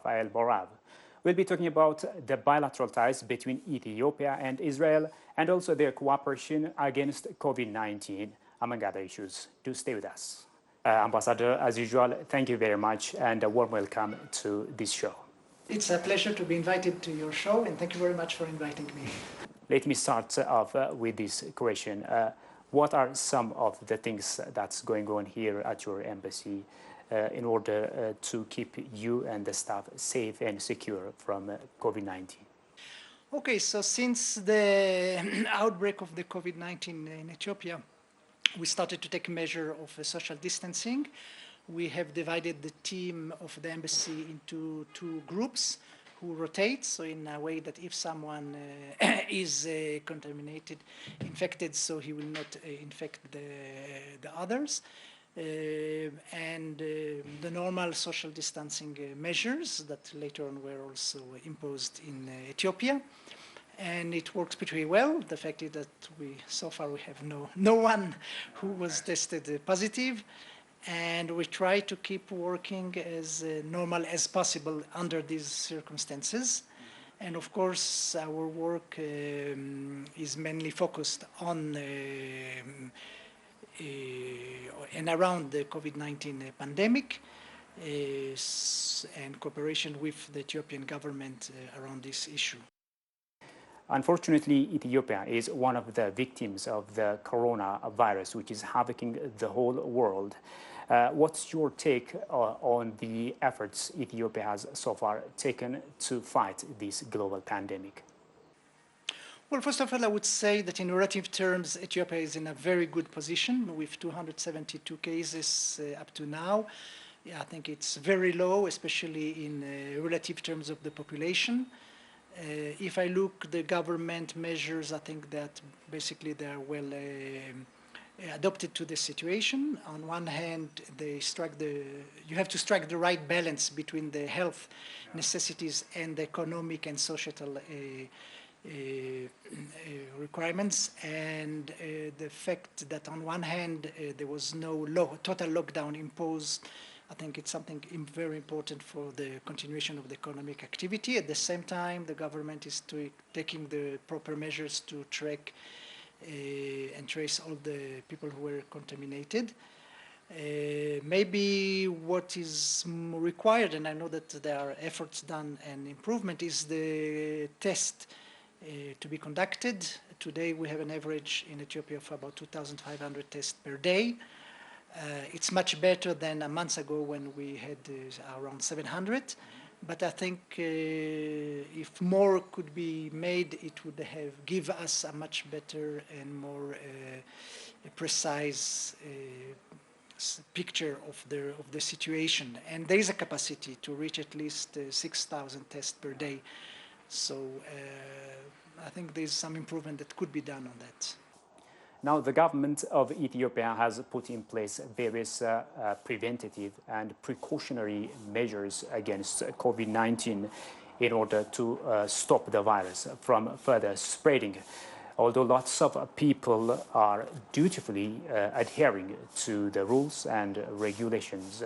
Raphael Morav. We'll be talking about the bilateral ties between Ethiopia and Israel and also their cooperation against COVID-19, among other issues. Do stay with us. Ambassador, as usual, thank you very much and a warm welcome to this show. It's a pleasure to be invited to your show, and thank you very much for inviting me. Let me start off with this question. What are some of the things that's going on here at your embassy in order to keep you and the staff safe and secure from COVID-19? Okay, so since the outbreak of the COVID-19 in Ethiopia, we started to take a measure of social distancing. We have divided the team of the embassy into two groups who rotate, so in a way that if someone is contaminated, infected, so he will not infect the others. And the normal social distancing measures that later on were also imposed in Ethiopia. And it works pretty well. The fact is that so far we have no one who was tested positive. And we try to keep working as normal as possible under these circumstances. And of course, our work is mainly focused on and around the COVID-19 pandemic and cooperation with the Ethiopian government around this issue. Unfortunately, Ethiopia is one of the victims of the coronavirus, which is having the whole world. What's your take on the efforts Ethiopia has so far taken to fight this global pandemic? Well, first of all, I would say that in relative terms, Ethiopia is in a very good position with 272 cases up to now. Yeah, I think it's very low, especially in relative terms of the population. If I look the government measures, I think that basically they are well adapted to the situation. On one hand, you have to strike the right balance between the health necessities and the economic and societal requirements, and the fact that on one hand there was no total lockdown imposed. I think it's something very important for the continuation of the economic activity. At the same time, the government is taking the proper measures to track and trace all the people who were contaminated. Maybe what is required, and I know that there are efforts done and improvement, is the test to be conducted. Today we have an average in Ethiopia of about 2,500 tests per day. It's much better than a month ago when we had around 700. But I think if more could be made, it would give us a much better and more precise picture of the situation. And there is a capacity to reach at least 6,000 tests per day. So I think there's some improvement that could be done on that. Now, the government of Ethiopia has put in place various preventative and precautionary measures against COVID-19 in order to stop the virus from further spreading. Although lots of people are dutifully adhering to the rules and regulations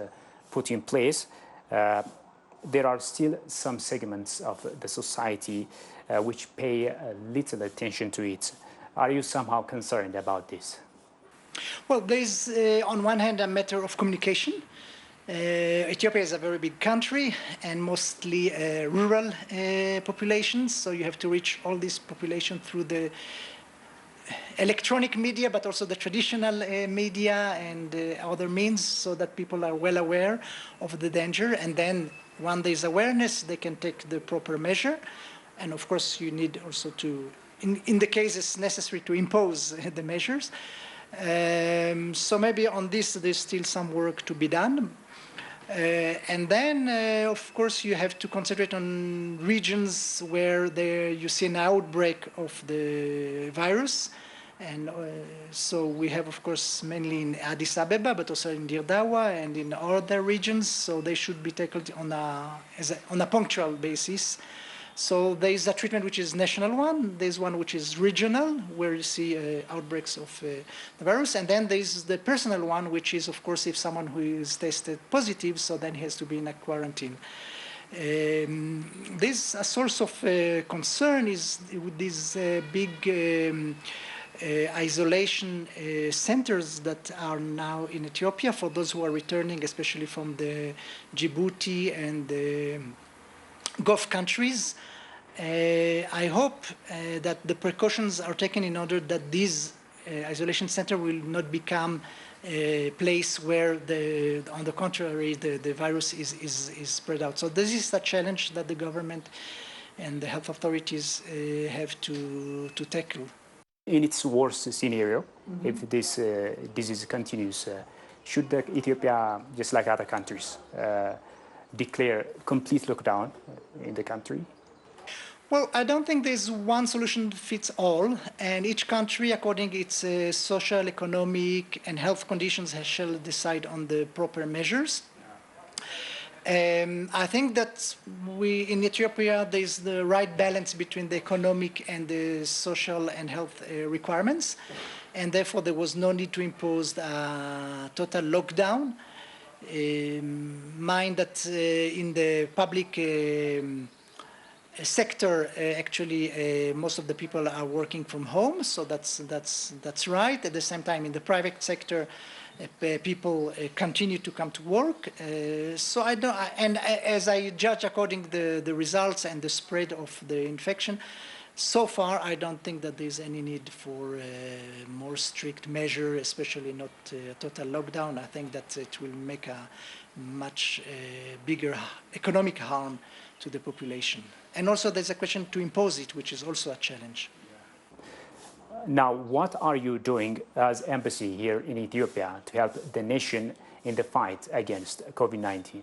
put in place, there are still some segments of the society which pay little attention to it. Are you somehow concerned about this? Well, there's on one hand a matter of communication. Ethiopia is a very big country and mostly rural populations, so you have to reach all this population through the electronic media, but also the traditional media and other means, so that people are well aware of the danger. And then when there's awareness, they can take the proper measure. And of course, you need also to, in the cases necessary, to impose the measures. So maybe on this, there's still some work to be done. And then, of course, you have to concentrate on regions where you see an outbreak of the virus. And so we have, of course, mainly in Addis Ababa, but also in Dirdawa and in other regions. So they should be tackled on a punctual basis. So there is a treatment which is national one. There's one which is regional, where you see outbreaks of the virus. And then there's the personal one, which is, of course, if someone who is tested positive, so then he has to be in a quarantine. This a source of concern is with these big isolation centers that are now in Ethiopia for those who are returning, especially from the Djibouti and the Gulf countries. I hope that the precautions are taken in order that these isolation center will not become a place where, on the contrary, the virus is spread out. So this is a challenge that the government and the health authorities have to tackle. In its worst scenario, if this disease continues, should Ethiopia, just like other countries, declare complete lockdown in the country? Well, I don't think there's one solution fits all, and each country, according to its social, economic, and health conditions, shall decide on the proper measures. I think that in Ethiopia, there's the right balance between the economic and the social and health requirements, and therefore there was no need to impose a total lockdown. Mind that in the public sector, actually, most of the people are working from home, so that's right. At the same time, in the private sector, people continue to come to work. So I don't, and as I judge according to the results and the spread of the infection, so far I don't think that there's any need for a more strict measure, especially not total lockdown. I think that it will make a much bigger economic harm to the population. And also there's a question to impose it, which is also a challenge. Now, what are you doing as embassy here in Ethiopia to help the nation in the fight against COVID-19?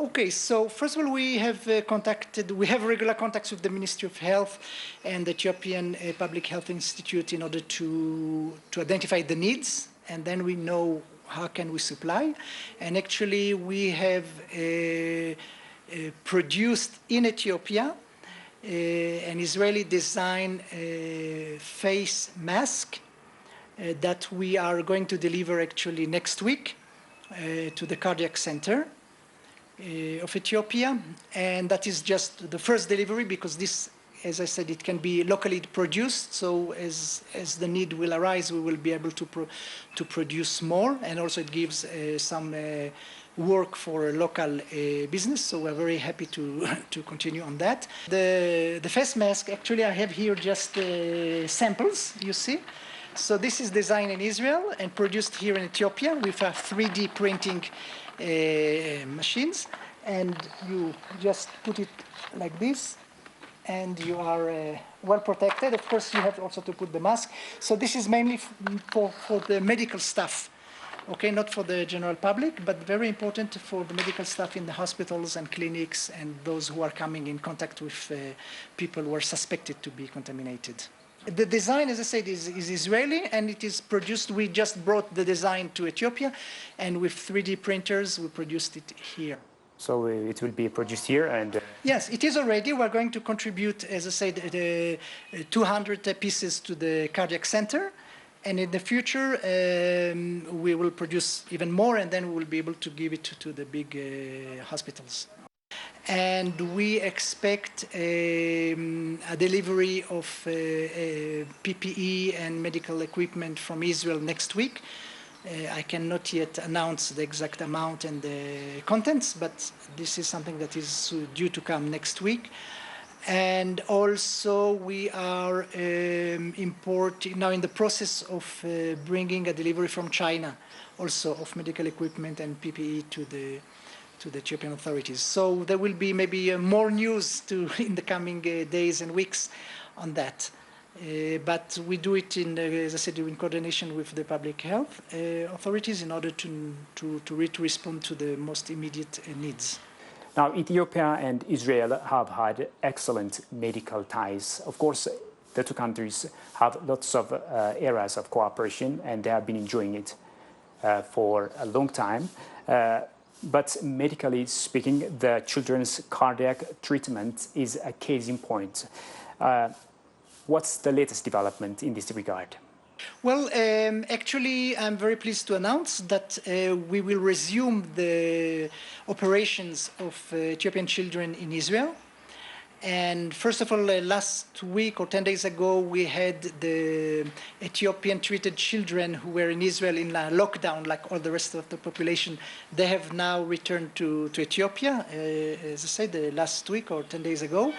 Okay, so first of all, we have regular contacts with the Ministry of Health and the Ethiopian Public Health Institute in order to identify the needs, and then we know how can we supply. And actually, we have produced in Ethiopia an Israeli-designed face mask that we are going to deliver actually next week to the cardiac center of Ethiopia. And that is just the first delivery because this, as I said, it can be locally produced. So as the need will arise, we will be able to produce more. And also it gives some work for local business, so we're very happy to continue on that. The face mask, actually I have here just samples, you see. So this is designed in Israel and produced here in Ethiopia with 3D printing machines, and you just put it like this and you are well protected. Of course you have also to put the mask. So this is mainly for the medical staff. Okay, not for the general public, but very important for the medical staff in the hospitals and clinics and those who are coming in contact with people who are suspected to be contaminated. The design, as I said, is Israeli, and it is produced. We just brought the design to Ethiopia, and with 3D printers, we produced it here. So it will be produced here and... Yes, it is already. We're going to contribute, as I said, 200 pieces to the cardiac center. And in the future, we will produce even more, and then we will be able to give it to the big hospitals. And we expect a delivery of PPE and medical equipment from Israel next week. I cannot yet announce the exact amount and the contents, but this is something that is due to come next week. And also we are now in the process of bringing a delivery from China, also of medical equipment and PPE to the Ethiopian authorities. So there will be maybe more news in the coming days and weeks on that. But we do it as I said, in coordination with the public health authorities in order to respond to the most immediate needs. Now, Ethiopia and Israel have had excellent medical ties. Of course, the two countries have lots of areas of cooperation, and they have been enjoying it for a long time. But medically speaking, the children's cardiac treatment is a case in point. What's the latest development in this regard? Well, actually, I'm very pleased to announce that we will resume the operations of Ethiopian children in Israel. And first of all, last week or 10 days ago, we had the Ethiopian treated children who were in Israel in lockdown, like all the rest of the population. They have now returned to Ethiopia, as I said, last week or 10 days ago.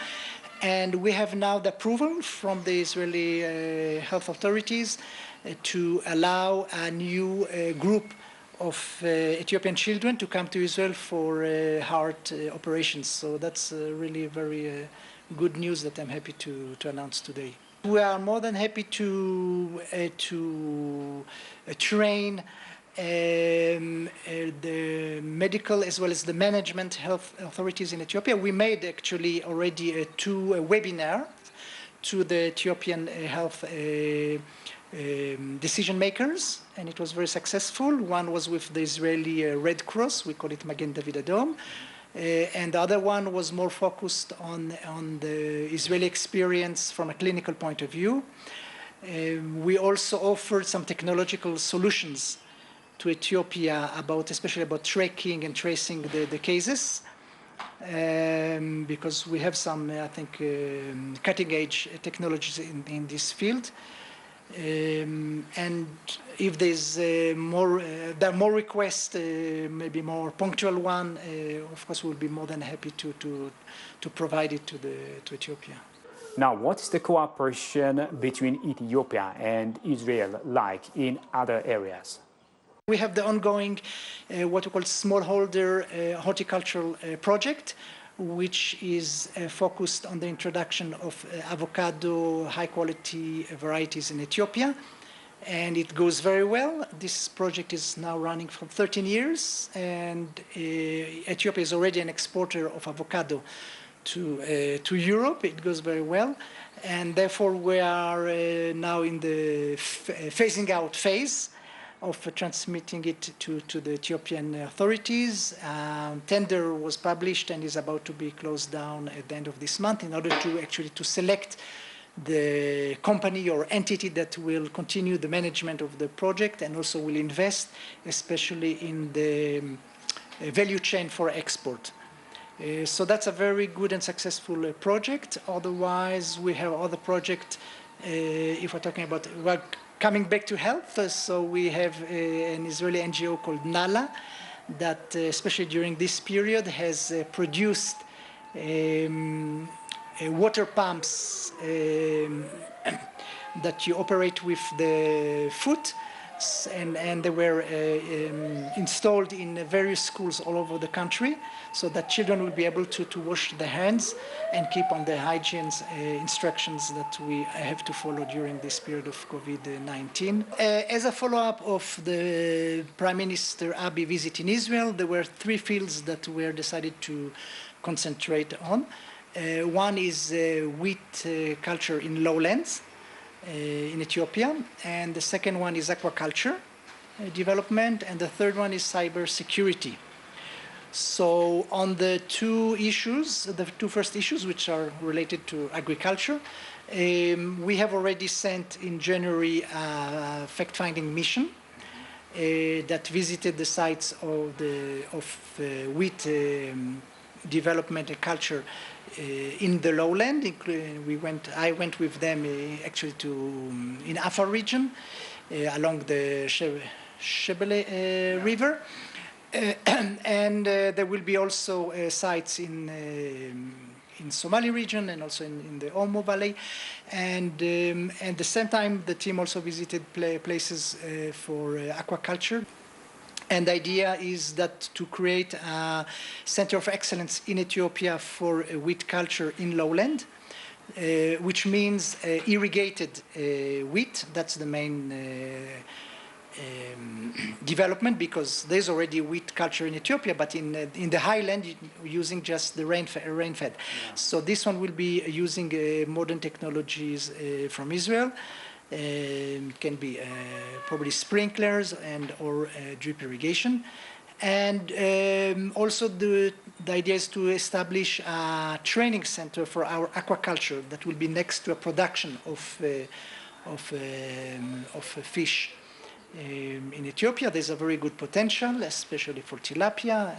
And we have now the approval from the Israeli health authorities to allow a new group of Ethiopian children to come to Israel for heart operations. So that's really very good news that I'm happy to announce today. We are more than happy to train the medical as well as the management health authorities in Ethiopia. We made actually already two webinars to the Ethiopian health decision makers, and it was very successful. One was with the Israeli Red Cross, we call it Magen David Adom, and the other one was more focused on the Israeli experience from a clinical point of view. We also offered some technological solutions to Ethiopia especially about tracking and tracing the cases, because we have some, I think, cutting-edge technologies in this field. And if there's there are more requests, maybe more punctual one, of course we'll be more than happy to provide it to Ethiopia. Now, what is the cooperation between Ethiopia and Israel like in other areas? We have the ongoing, what we call smallholder horticultural project, which is focused on the introduction of avocado, high-quality varieties in Ethiopia. And it goes very well. This project is now running for 13 years, and Ethiopia is already an exporter of avocado to Europe. It goes very well. And therefore, we are now in the phasing out phase of transmitting it to the Ethiopian authorities. Tender was published and is about to be closed down at the end of this month in order to select the company or entity that will continue the management of the project and also will invest, especially in the value chain for export. So that's a very good and successful project. Otherwise, we have other projects, if we're talking about coming back to health, so we have an Israeli NGO called Nala that, especially during this period, has produced water pumps that you operate with the foot, and they were installed in various schools all over the country, so that children will be able to wash their hands and keep on the hygiene instructions that we have to follow during this period of COVID-19. As a follow-up of the Prime Minister Abiy visit in Israel, there were three fields that were decided to concentrate on. One is wheat culture in lowlands in Ethiopia, and the second one is aquaculture development, and the third one is cyber security. So on the two issues, the two first issues, which are related to agriculture, we have already sent in January a fact-finding mission that visited the sites of wheat development and culture in the lowland. I went with them actually in Afar region along the Shebele River. And there will be also sites in Somali region and also in the Omo Valley. And at the same time, the team also visited places for aquaculture. And the idea is that to create a center of excellence in Ethiopia for wheat culture in lowland, which means irrigated wheat. That's the main development, because there's already wheat culture in Ethiopia, but in the highland using just the rain-fed. Yeah. So this one will be using modern technologies from Israel. It can be probably sprinklers or drip irrigation. And also the idea is to establish a training center for our aquaculture that will be next to a production of fish in Ethiopia. There's a very good potential, especially for tilapia,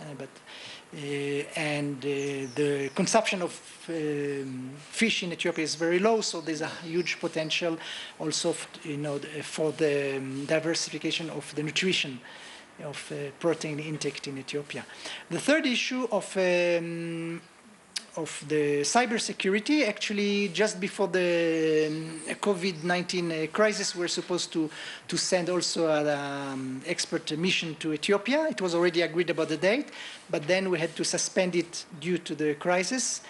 and the consumption of fish in Ethiopia is very low, so there's a huge potential also, for the diversification of the nutrition of protein intake in Ethiopia. The third issue of the cybersecurity, actually just before the COVID-19 crisis, we're supposed to send also an expert mission to Ethiopia. It was already agreed about the date, but then we had to suspend it due to the crisis,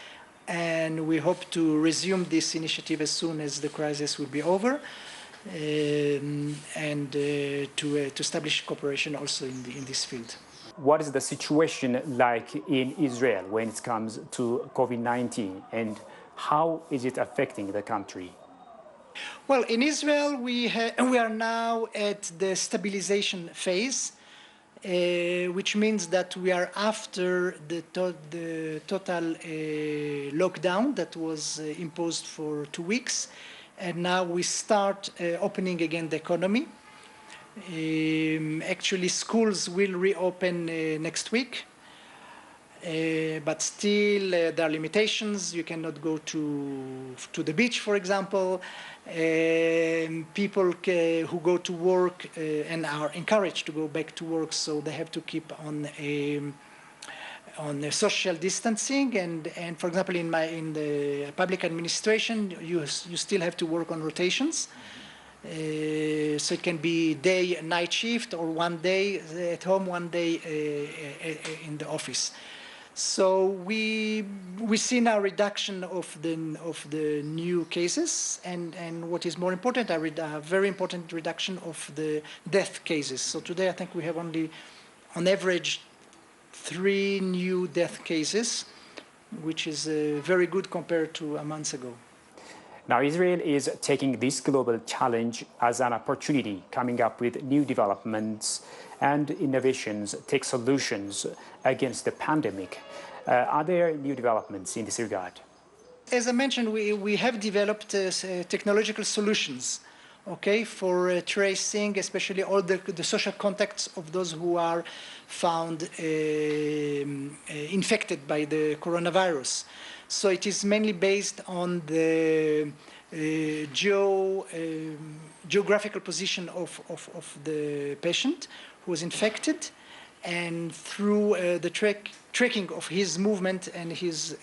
and we hope to resume this initiative as soon as the crisis will be over, and to establish cooperation also in this field. What is the situation like in Israel when it comes to COVID-19, and how is it affecting the country? Well, in Israel, we are now at the stabilization phase, which means that we are after the total lockdown that was imposed for 2 weeks, and now we start opening again the economy. Actually, schools will reopen next week, but still there are limitations. You cannot go to the beach, for example. People who go to work and are encouraged to go back to work, so they have to keep on social distancing. And for example, in the public administration, you still have to work on rotations. So it can be day and night shift, or one day at home, one day in the office. So we see now a reduction of the new cases, and what is more important, a very important reduction of the death cases. So today I think we have only, on average, 3 new death cases, which is very good compared to a month ago. Now, Israel is taking this global challenge as an opportunity, coming up with new developments and innovations, tech solutions against the pandemic. Are there new developments in this regard? As I mentioned, we have developed technological solutions, okay, for tracing, especially all the social contacts of those who are found infected by the coronavirus. So it is mainly based on the geographical position of the patient who was infected, and through the tracking of his movement and his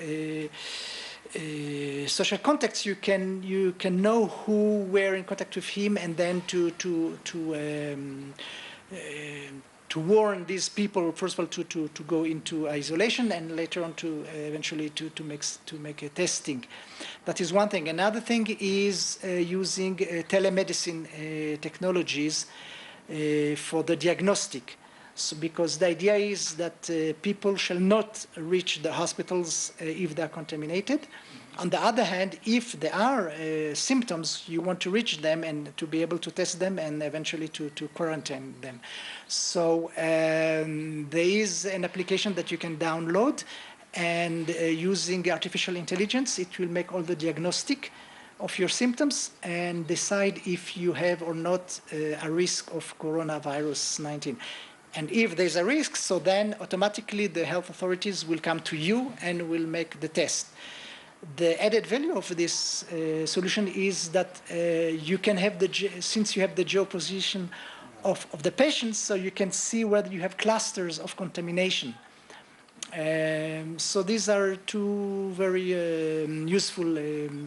social contacts, you can know who were in contact with him, and then to warn these people, first of all, to go into isolation, and later on to eventually to make a testing. That is one thing. Another thing is using telemedicine technologies for the diagnostic. So, because the idea is that people shall not reach the hospitals if they are contaminated. On the other hand, if there are symptoms, you want to reach them and to be able to test them and eventually to quarantine them. So there is an application that you can download, and using artificial intelligence, it will make all the diagnostic of your symptoms and decide if you have or not a risk of coronavirus 19. And if there's a risk, so then automatically the health authorities will come to you and will make the test. The added value of this solution is that you can have since you have the geoposition of the patients, so you can see whether you have clusters of contamination. So these are 2 very useful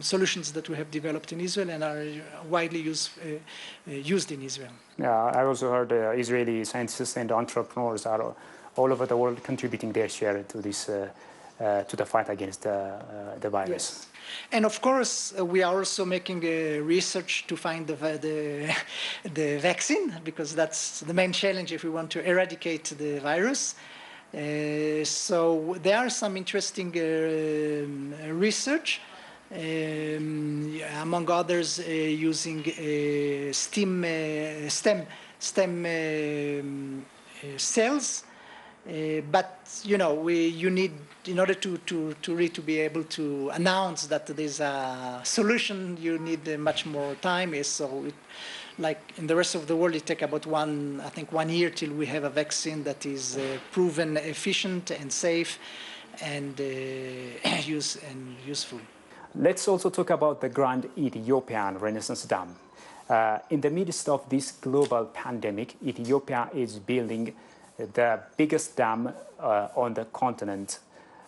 solutions that we have developed in Israel and are widely used in Israel. Yeah, I also heard Israeli scientists and entrepreneurs are all over the world contributing their share to this, to the fight against the virus. Yes. And of course, we are also making research to find the vaccine, because that's the main challenge if we want to eradicate the virus. So there are some interesting research, among others using stem cells, but you need in order to really to be able to announce that there's a solution, you need much more time. So, like in the rest of the world, it takes about 1 year till we have a vaccine that is proven efficient and safe and useful. Let's also talk about the Grand Ethiopian Renaissance Dam. In the midst of this global pandemic, Ethiopia is building the biggest dam on the continent.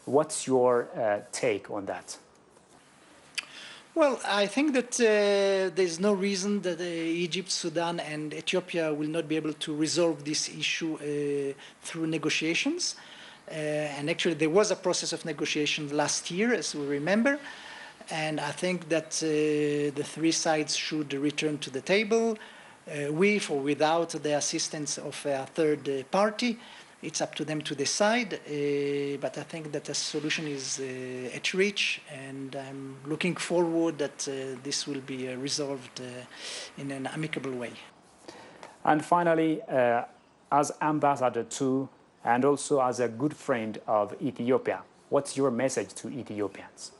What's your take on that? Well, I think that there's no reason that Egypt, Sudan, and Ethiopia will not be able to resolve this issue through negotiations. And actually, there was a process of negotiation last year, as we remember. And I think that the three sides should return to the table with or without the assistance of a third party. It's up to them to decide, but I think that a solution is at reach, and I'm looking forward that this will be resolved in an amicable way. And finally, as ambassador to, and also as a good friend of Ethiopia, what's your message to Ethiopians?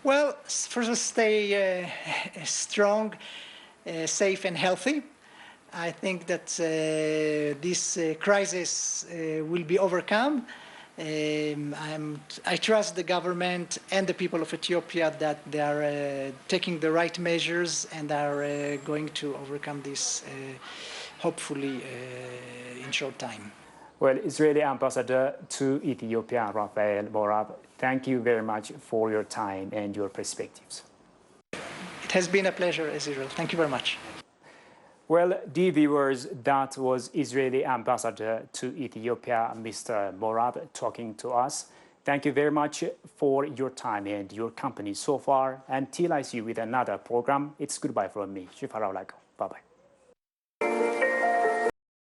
Well, first, stay strong, safe, and healthy. I think that this crisis will be overcome. I trust the government and the people of Ethiopia that they are taking the right measures and are going to overcome this, hopefully, in short time. Well, Israeli ambassador to Ethiopia, Raphael Morav, thank you very much for your time and your perspectives. It has been a pleasure, as usual. Thank you very much. Well, dear viewers, that was Israeli ambassador to Ethiopia, Mr. Morav, talking to us. Thank you very much for your time and your company so far. Until I see you with another program, it's goodbye from me, Raphael Morav. Bye-bye.